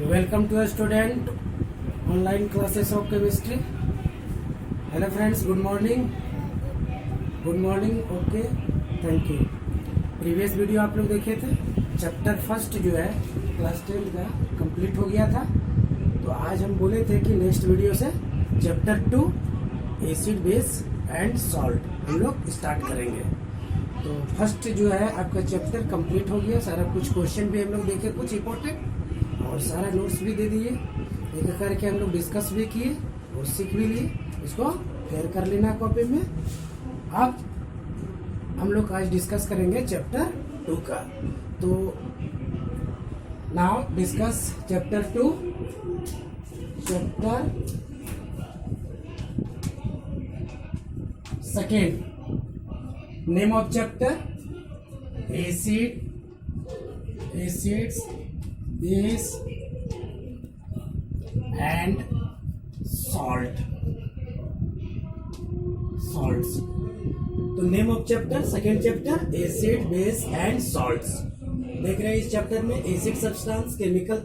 Welcome to a student online classes of chemistry. Hello friends, good morning. Good morning. Okay, thank you. Previous video आप लोग देखे थे, chapter first जो है class 10 का complete हो गया था। तो आज हम बोले थे कि नेक्स्ट वीडियो से chapter 2 acid base and salt हम लोग स्टार्ट करेंगे। तो फर्स्ट जो है आपका चैप्टर कंप्लीट हो गया, सारा कुछ क्वेश्चन भी हम लोग देखे, कुछ इंपॉर्टेंट, और सारा नोट्स भी दे दिए, एक करके हम लोग डिस्कस भी किए और सीख भी लिए। इसको क्लियर कर लेना कॉपी में। अब हम लोग आज डिस्कस करेंगे चैप्टर 2 का। तो now discuss chapter 2। Chapter second, name of chapter acids base and salts. तो name of chapter second chapter acid base and salts. देख रहे हैं इस चैप्टर में acid substance, chemical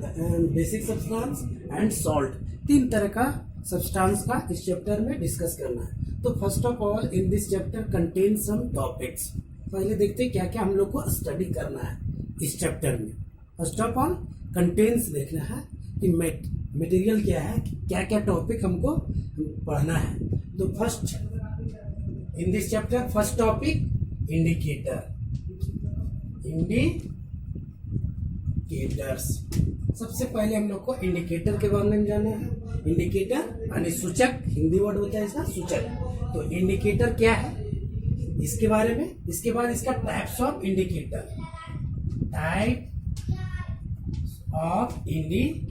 basic substance and salt, तीन तरह का सब्सटेंस का इस चैप्टर में डिस्कस करना है। तो first of all in this chapter contain some topics. पहले देखते हैं क्या क्या हम लोग को स्टडी करना है इस चैप्टर में। फर्स्ट ऑफ ऑल कंटेंट्स देखना है कि मटेरियल क्या है, क्या क्या टॉपिक हमको पढ़ना है। तो first in this chapter first topic indicators. सबसे पहले हम लोग को इंडिकेटर के बारे में जानना है। इंडिकेटर यानी सूचक, हिंदी वर्ड होता है इसका सूचक। तो इंडिकेटर क्या है इसके बारे में। इसके बाद इसका types of indicator, type of indicators,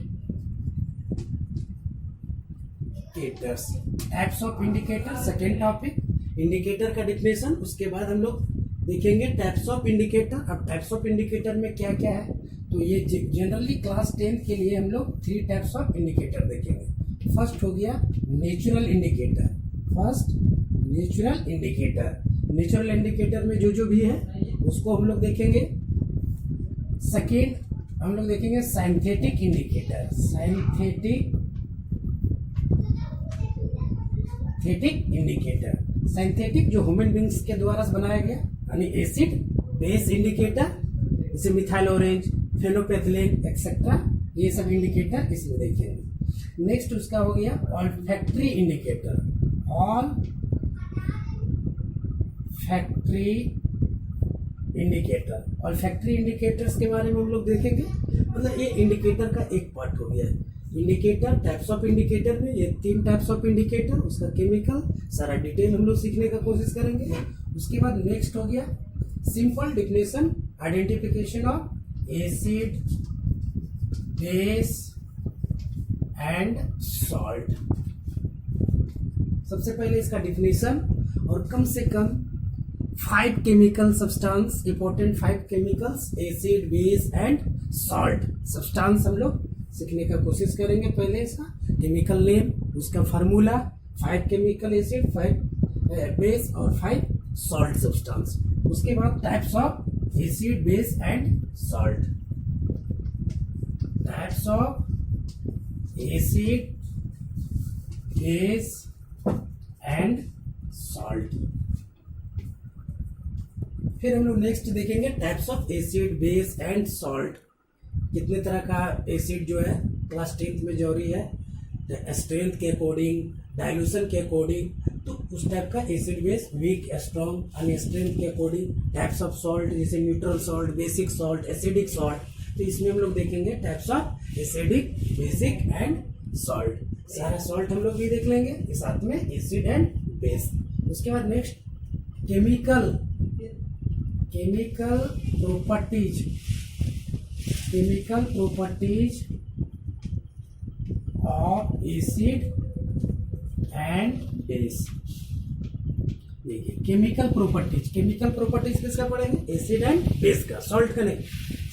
types of indicator second topic. Indicator का डिफिनेशन, उसके बाद हम लोग देखेंगे टाइप्स ऑफ इंडिकेटर। अब टाइप्स ऑफ इंडिकेटर में क्या क्या है, तो ये जनरली क्लास 10 के लिए हम लोग 3 टाइप्स ऑफ इंडिकेटर देखेंगे। फर्स्ट हो गया natural indicator. First natural indicator, natural indicator में जो भी है उसको हम लोग देखेंगे। सेकेंड हम लोग देखेंगे साइंथेटिक इंडिकेटर। साइंथेटिक जो ह्यूमन बींग्स के द्वारा बनाया गया, यानी एसिड बेस इंडिकेटर, जैसे मिथाइल ऑरेंज, फेनोपेथिलीन एक्सेट्रा, ये सब इंडिकेटर इसमें देखेंगे। नेक्स्ट उसका हो गया ऑल्फैक्टरी इंडिकेटर। ऑल्फैक्टरी इंडिकेटर्स के बारे में हम लोग देखेंगे। मतलब ये इंडिकेटर का एक पार्ट हो गया है। इंडिकेटर टाइप्स ऑफ इंडिकेटर में ये 3 टाइप्स ऑफ इंडिकेटर, उसका केमिकल सारा डिटेल हम लोग सीखने का कोशिश करेंगे। उसके बाद नेक्स्ट हो गया simple definition, identification of acid base and salt. सबसे पहले इसका डिफिनेशन और कम से कम 5 chemical substance, important 5 chemicals, acid base and salt substance हम लोग सीखने का कोशिश करेंगे। पहले इसका केमिकल नेम, उसका फार्मूला, 5 केमिकल एसिड, 5 बेस और 5 सॉल्ट सब्सटेंस। उसके बाद types of acid base and salt. Types of acid base and salt. फिर हम लोग नेक्स्ट देखेंगे types of acid base and salt. कितने तरह का एसिड जो है क्लास 10th में जरूरी है, स्ट्रेंथ के अकॉर्डिंग, डाइल्यूशन के अकॉर्डिंग, तो उस टाइप का एसिड बेस, वीक स्ट्रॉन्ग, अन्य स्ट्रेंथ के अकॉर्डिंग। टाइप्स ऑफ सॉल्ट जैसे neutral salt, basic salt, acidic salt. तो इसमें हम लोग देखेंगे types of acidic, basic and salt. सारा सॉल्ट हम लोग भी देख लेंगे, साथ में एसिड एंड बेस। उसके बाद next chemical properties of acid and base. देखिए केमिकल प्रॉपर्टीज किसका पढ़ेंगे, एसिड एंड बेस का, सॉल्ट का नहीं,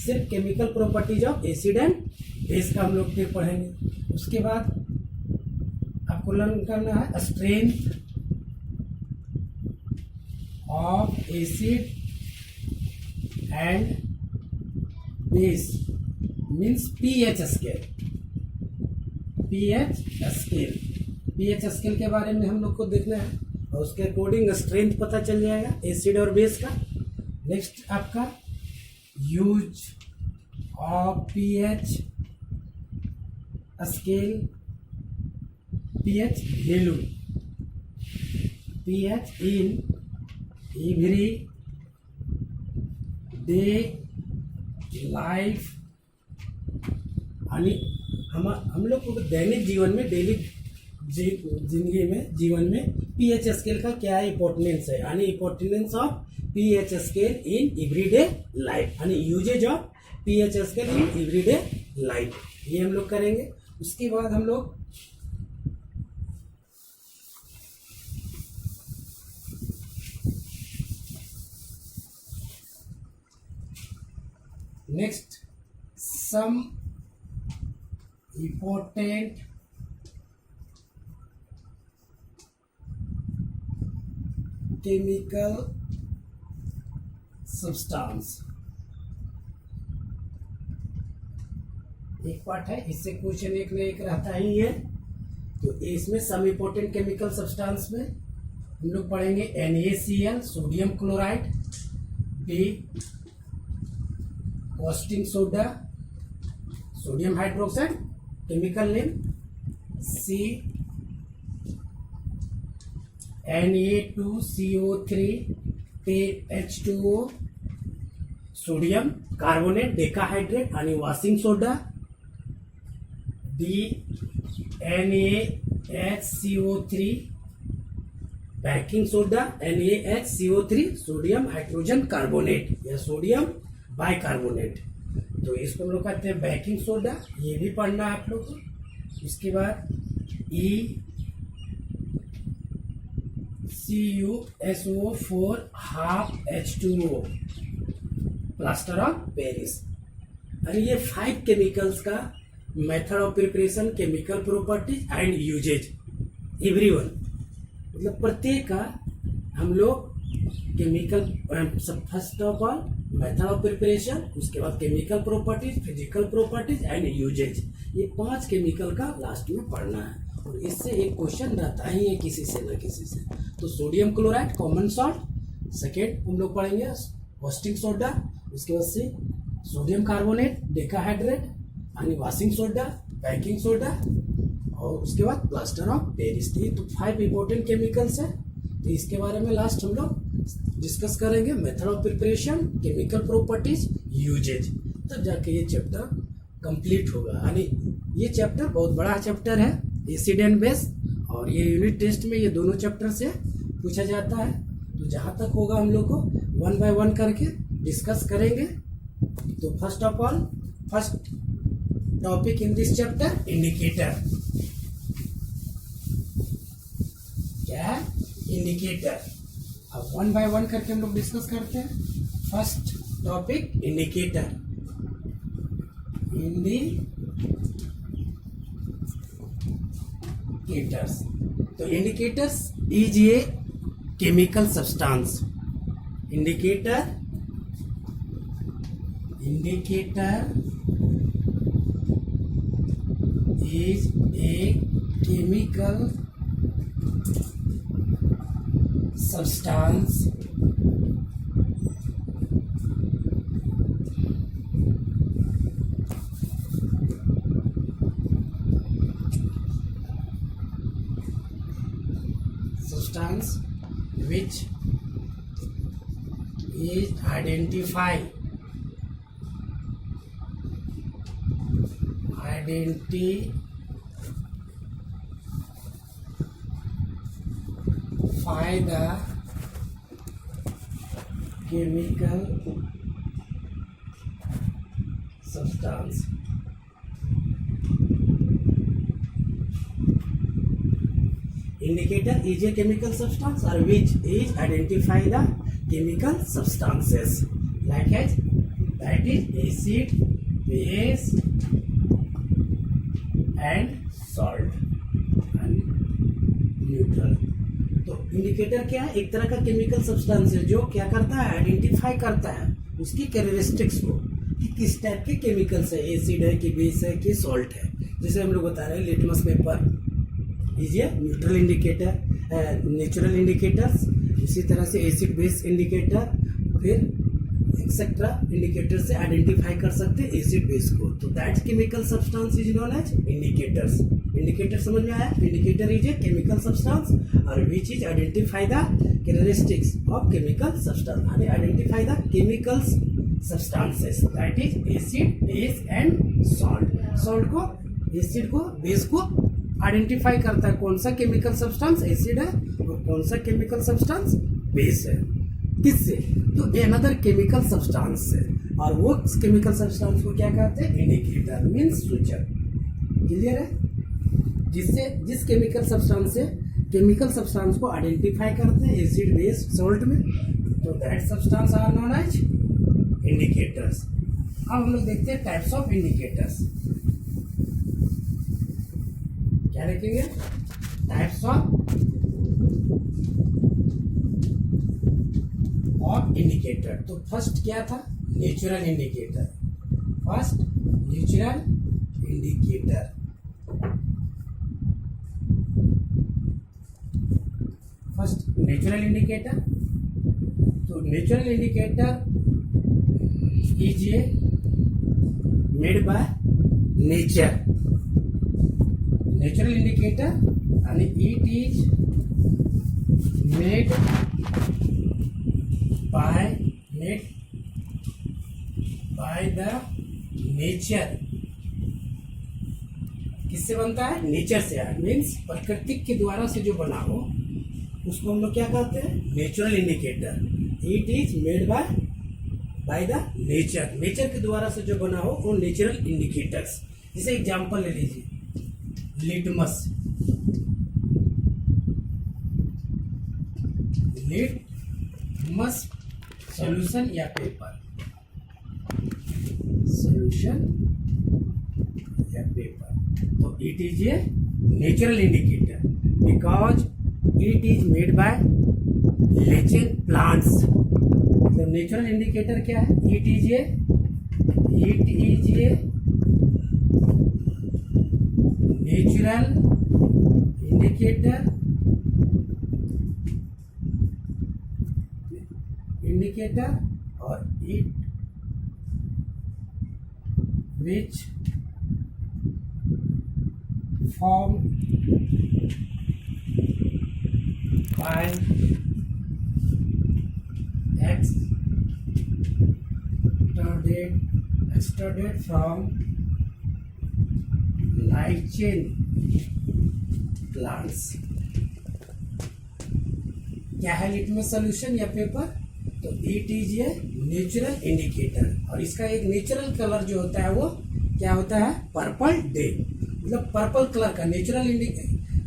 सिर्फ chemical properties of acid and base का हम लोग फिर पढ़ेंगे। उसके बाद आपको लर्न करना है strength of acid and base means pH scale. PH scale, pH scale के बारे में हम लोग को देखना है और उसके अकॉर्डिंग स्ट्रेंथ पता चल जाएगा एसिड और बेस का। नेक्स्ट आपका use of pH scale, pH value, pH in every day life, यानी हम लोग को दैनिक जीवन में, डेली जिंदगी में, जीवन में पीएच स्केल का क्या इंपॉर्टेंस है, यानी importance of pH scale in everyday life, यानी usages of pH scale in everyday life, ये हम लोग करेंगे। उसके बाद हम लोग next some important chemical substance, एक पार्ट है, इससे क्वेश्चन एक न एक रहता ही है। तो इसमें सम इम्पोर्टेंट केमिकल सब्सटेंस में हम लोग पढ़ेंगे NaCl sodium chloride, B caustic soda sodium hydroxide chemical name, C Na2CO3 H2O sodium carbonate decahydrate आणि washing soda, D NaHCO3 baking soda, NaHCO3 sodium hydrogen carbonate या सोडियम बाइकार्बोनेट। तो इसको हम लोग कहते हैं बेकिंग सोडा, ये भी पढ़ना है आप लोग को। इसके बाद ECuSO4 half H2O plaster of Paris. और ये 5 केमिकल्स का method of preparation, chemical properties and uses, everyone, मतलब प्रत्येक का हम लोग chemical, first of all method of preparation, उसके बाद chemical properties, physical properties and uses, ये 5 केमिकल का लास्ट में पढ़ना है। और इससे एक क्वेश्चन रहता ही है किसी से न किसी से। तो sodium chloride common salt, second हम लोग पढ़ेंगे कॉस्टिंग सोडा, उसके बाद से सोडियम कार्बोनेट डेकाहाइड्रेट यानी वॉशिंग सोडा, बेकिंग सोडा, और उसके बाद प्लास्टर ऑफ पेरिस। तो 5 इंपॉर्टेंट केमिकल्स है। तो इसके बारे में लास्ट हम लोग डिस्कस करेंगे, method of preparation, chemical properties, uses, तब जाके ये चैप्टर कंप्लीट होगा। यानी ये चैप्टर बहुत बड़ा चैप्टर है, एसिड एंड बेस, और ये यूनिट टेस्ट में ये दोनों चैप्टर से पूछा जाता है। तो जहाँ तक होगा हम लोग को 1 बाय 1 करके डिस्कस करेंगे। तो first of all, first topic in this chapter, indicator. क्या है? इंडिकेटर। अब 1 बाय 1 करके हम लोग डिस्कस करते हैं। First topic, indicator. इंडिकेटर्स। तो indicators is a chemical substance. Indicator is a chemical substance which is identified the chemical substance. Indicator is a chemical substance or which is identify the chemical substances like as that is acid, base and salt and neutral. तो indicator क्या है? एक तरह का chemical substance है जो क्या करता है? आइडेंटिफाई करता है उसकी कैरेक्टरिस्टिक्स को कि किस टाइप के केमिकल्स है, एसिड है कि बेस है कि सॉल्ट है, जैसे हम लोग बता रहे हैं litmus paper is a neutral indicator, natural indicators, इसी तरह से एसिड बेस इंडिकेटर, फिर एक्सेट्रा इंडिकेटर से आइडेंटिफाई कर सकते हैं एसिड बेस को। तो that chemical substance is known as indicators. Indicator समझ में आया? Indicator is a chemical substance और which is identify the characteristics of chemical substance, यानी identify the chemicals substances that is acid base and salt. Salt को, acid को, base को identify करता है कौन सा केमिकल सब्सटेंस एसिड है और कौन सा केमिकल सब्सटेंस बेस है। किससे? तो अनदर केमिकल सब्सटेंस से, और वो केमिकल सब्सटेंस को क्या कहते हैं? इंडिकेटर मींस सूचक। क्लियर है? जिससे जिस केमिकल सब्सटेंस से केमिकल सब्सटेंस को आइडेंटिफाई करते हैं एसिड बेस सॉल्ट में, तो that substance are known as indicators. अब हम लोग देखते हैं टाइप्स ऑफ इंडिकेटर्स। क्या देखेंगे? Types of indicator. तो फर्स्ट क्या था? Natural indicator. First natural indicator. First natural indicator. तो natural indicator is a made by nature. Natural indicator and it is made by the nature। किससे बनता है? Nature से। मीन्स प्रकृति के द्वारा से जो बना हो उसको हम लोग क्या कहते हैं? Natural indicator. It is made by the nature. Nature के द्वारा से जो बना हो वो नेचुरल इंडिकेटर्स। जैसे एग्जांपल ले लीजिए, लिटमस। लिटमस सॉल्यूशन या पेपर, सॉल्यूशन या पेपर। तो it is a natural indicator because it is made by leaching plants. तो नेचुरल इंडिकेटर क्या है? It is a natural indicator और it which form by extruded from lichen plants। क्या है litmus solution या paper? तो it is a natural indicator और इसका एक नेचुरल कलर जो होता है वो क्या होता है? Purple day. मतलब पर्पल कलर का नेचुरल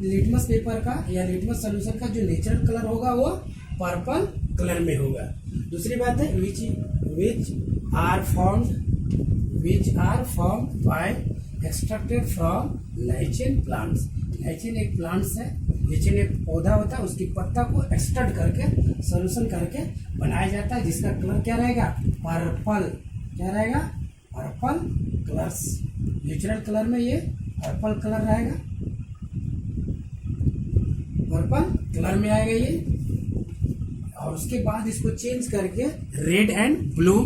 लिटमस पेपर का या लिटमस सॉल्यूशन का जो नेचुरल कलर होगा वो पर्पल कलर में होगा। दूसरी बात है which are formed by extracted from lichen plants. Lichen एक प्लांट्स है, लाइचेन एक पौधा होता है, उसकी पत्ता को एक्सट्रैक्ट करके सॉल्यूशन करके बनाया जाता है जिसका कलर क्या रहेगा? पर्पल। क्या रहेगा? Purple colours. नेचुरल कलर में ये पर्पल कलर रहेगा, पर्पल कलर में आएगा ये। और उसके बाद इसको चेंज करके रेड एंड ब्लू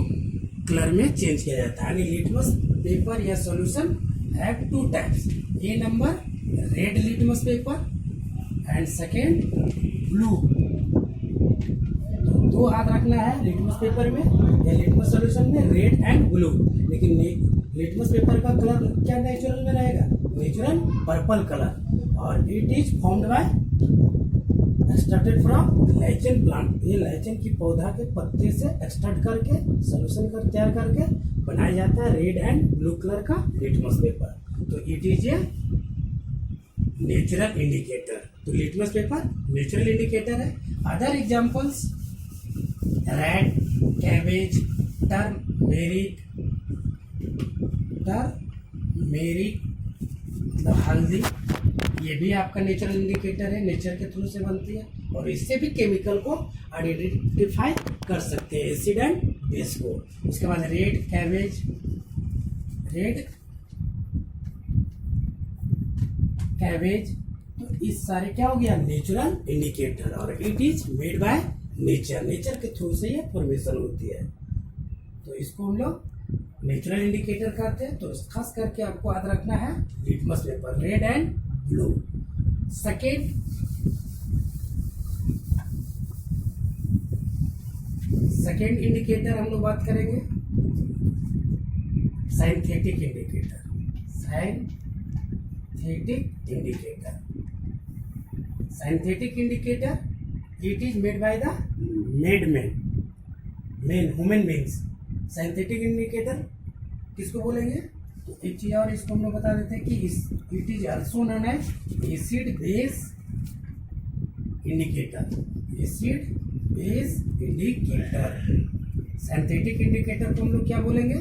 कलर में चेंज किया जाता है। यानी लिटमस पेपर या solution have two types. A number red litmus paper and second blue. तो दो हाथ रखना है लिटमस पेपर में या लिटमस सॉल्यूशन में, रेड एंड ब्लू। लेकिन लिटमस पेपर का कलर क्या नेचुरल में रहेगा? Natural purple colour. और it is formed by extracted from lichen plant. ये लाइचेन की पौधा के पत्ते से एक्सट्रैक्ट करके सॉल्यूशन कर तैयार करके बनाया जाता है रेड एंड ब्लू कलर का लिटमस पेपर। तो it is a natural indicator. तो लिटमस पेपर नेचुरल इंडिकेटर है। Other examples red, cabbage, turmeric मतलब हल्दी, ये भी आपका नेचुरल इंडिकेटर है, नेचर के थ्रू से बनती है और इससे भी केमिकल को आइडेंटिफाई कर सकते हैं एसिड एंड बेस को। उसके बाद रेड कैबेज, रेड कैबेज। तो इस सारे क्या हो गया, नेचुरल इंडिकेटर, और it is made by nature, nature के थ्रू से ये फॉर्मेशन होती है। तो इसको हम लोग नेचुरल इंडिकेटर कहते हैं। तो खास करके आपको याद रखना है litmus paper, red and blue. Second indicator हम लोग बात करेंगे synthetic indicator. Synthetic indicator it is made by the human beings. Synthetic indicator किसको बोलेंगे, तो एक चीज और इसको हम लोग बता देते हैं कि it is also known as acid base indicator. Acid base indicator, synthetic indicator को हम लोग क्या बोलेंगे,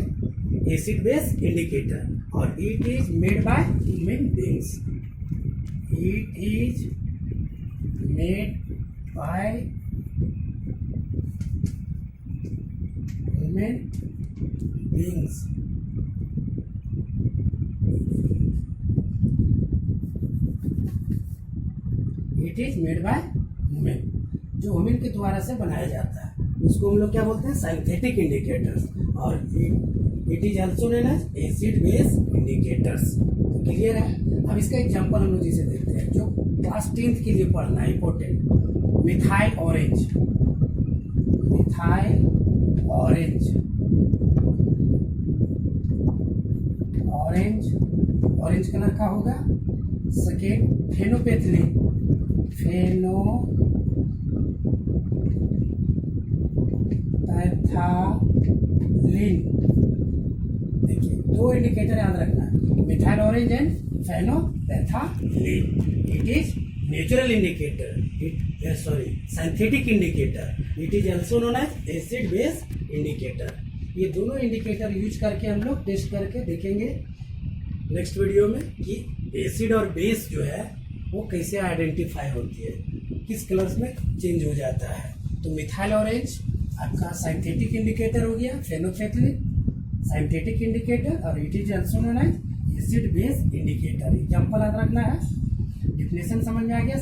एसिड बेस इंडिकेटर, और it is made by human beings. It is made by human beings. It is made by human, जो human के द्वारा से बनाया जाता है उसको हम लोग क्या बोलते हैं, साइंथेटिक इंडिकेटर्स, और it is also known as acid base indicators. Clear है। अब इसका एग्जांपल हम लोग जिसे देखते हैं जो क्लास 10th के लिए पढ़ना है, important, methyl orange. Methyl orange, orange orange colour का होगा। सेकेंड फेनोपेथलिन, देखिए दो इंडिकेटर याद रखना है, methyl orange and phenolphthalein. It is natural indicator, synthetic indicator, it is also known as acid base indicator. ये दोनों इंडिकेटर यूज करके हम लोग टेस्ट करके देखेंगे नेक्स्ट वीडियो में कि एसिड और बेस जो है वो कैसे आइडेंटिफाई होती है, किस कलर्स में चेंज हो जाता है। तो मिथाइल ऑरेंज आपका साइंथेटिक इंडिकेटर हो गया, फेनोपेथलिन साइंथेटिक इंडिकेटर, और it is also known as acid base indicator. Example याद रखना है, डिफिनेशन समझ में आ गया।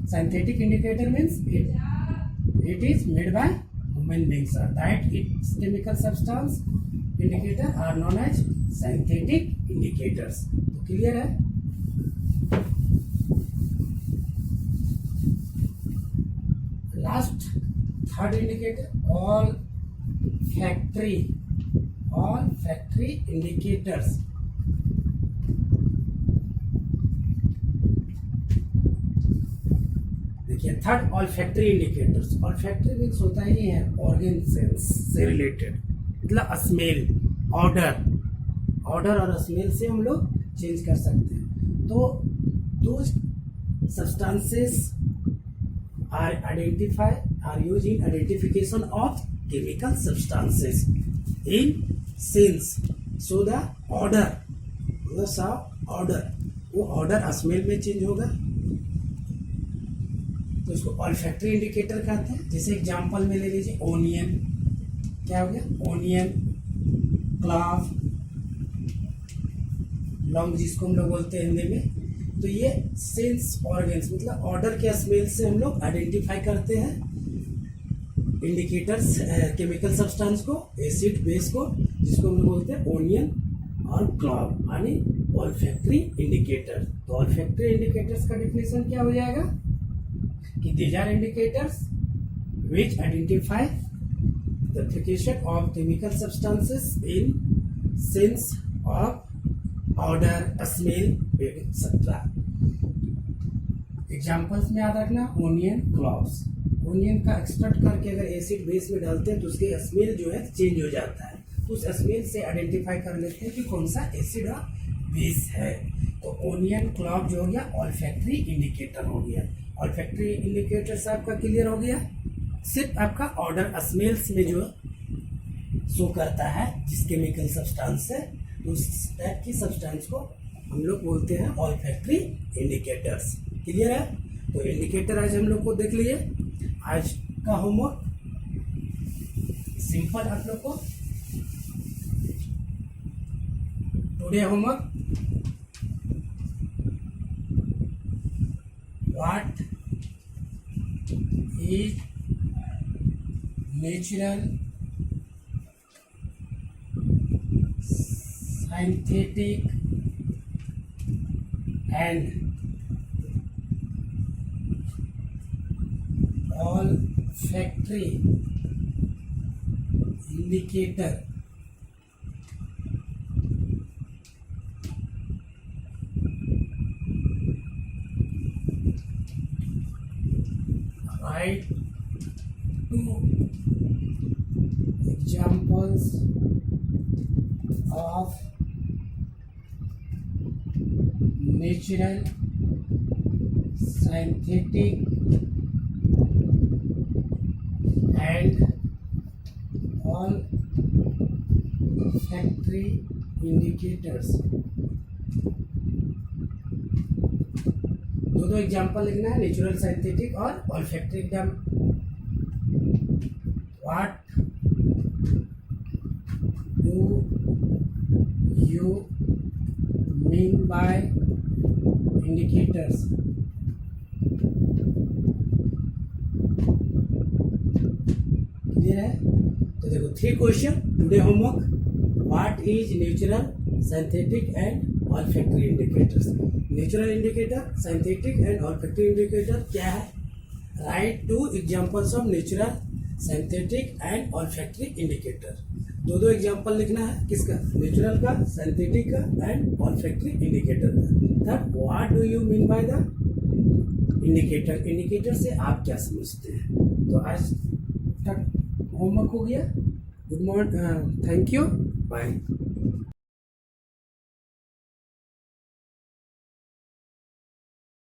Synthetic indicator means it is made by human beings, that its chemical substance indicator are known as synthetic indicators. तो clear है। Last third indicator, olfactory indicators. देखिए third olfactory indicators. Olfactory means होता ही है organ sense से related, मतलब smell, order और smell से हम लोग चेंज कर सकते हैं। तो दो substances are used in identification of chemical substances in sense. So the order, वो ऑर्डर स्मेल में चेंज होगा, तो इसको ऑल्फैक्टरी इंडिकेटर कहते हैं। जैसे एग्जांपल में ले लीजिए ओनियन, क्या हो गया, ओनियन, क्लॉव, लौंग जिसको हम लोग बोलते हैं हिंदी में। तो ये सेंस ऑर्गन्स मतलब ऑर्डर के स्मेल से हम लोग आइडेंटिफाई करते हैं इंडिकेटर्स, केमिकल सब्सटेंस को, एसिड बेस को, जिसको हम लोग बोलते हैं ओनियन और क्लॉव, यानी ऑल्फैक्टरी इंडिकेटर। तो ऑल्फैक्टरी इंडिकेटर्स का डिफिनेशन क्या हो जाएगा कि these are indicators which identify the application of chemical substances in sense of odour, smell, etcetera. Examples में याद रखना, ओनियन, क्लॉव्स। ओनियन का एक्सट्रैक्ट करके अगर एसिड बेस में डालते हैं तो उसके स्मेल जो है चेंज हो जाता है, तो उस स्मेल से आइडेंटिफाई कर लेते हैं कि कौन सा एसिड और बेस है। तो ओनियन, क्लॉव जो हो गया ऑल्फैक्टरी इंडिकेटर हो गया। ऑल्फैक्टरी इंडिकेटर से आपका क्लियर हो गया, सिर्फ आपका ऑर्डर स्मेल्स में जो शो करता है जिस केमिकल सब्सटेंस से, उस टाइप की सब्सटेंस को हम लोग बोलते हैं ऑल्फैक्टरी इंडिकेटर्स। क्लियर है। तो इंडिकेटर आज हम लोग को देख लिए। आज का होमवर्क सिंपल आप लोग को, today homework what is natural scientific and olfactory indicator write two examples of natural synthetic and olfactory indicators। दो एग्जाम्पल लिखना है, नेचुरल साइंथिटिक और ऑल्फैक्टरी। एकदम what do you mean by indicators? Clear है? तो देखो 3 question today homework. What is natural synthetic and olfactory indicators? Natural indicator, synthetic and olfactory indicator क्या है? Write 2 examples of natural synthetic and olfactory indicator. दो example लिखना है, किसका? Natural का, साइंथिटिक का एंड olfactory इंडिकेटर का। Third, what do you mean by the indicator? Indicator से आप क्या समझते हैं? तो आज तक होमवर्क हो गया। Good morning, thank you, bye.